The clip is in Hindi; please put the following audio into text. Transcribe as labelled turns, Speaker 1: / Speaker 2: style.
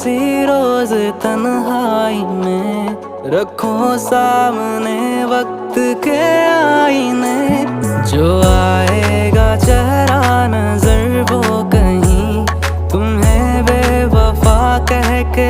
Speaker 1: किसी रोज तन्हाई में रखो सामने वक्त के आईने। जो आएगा चेहरा नजर वो कहीं तुम्हें बेवफा कह के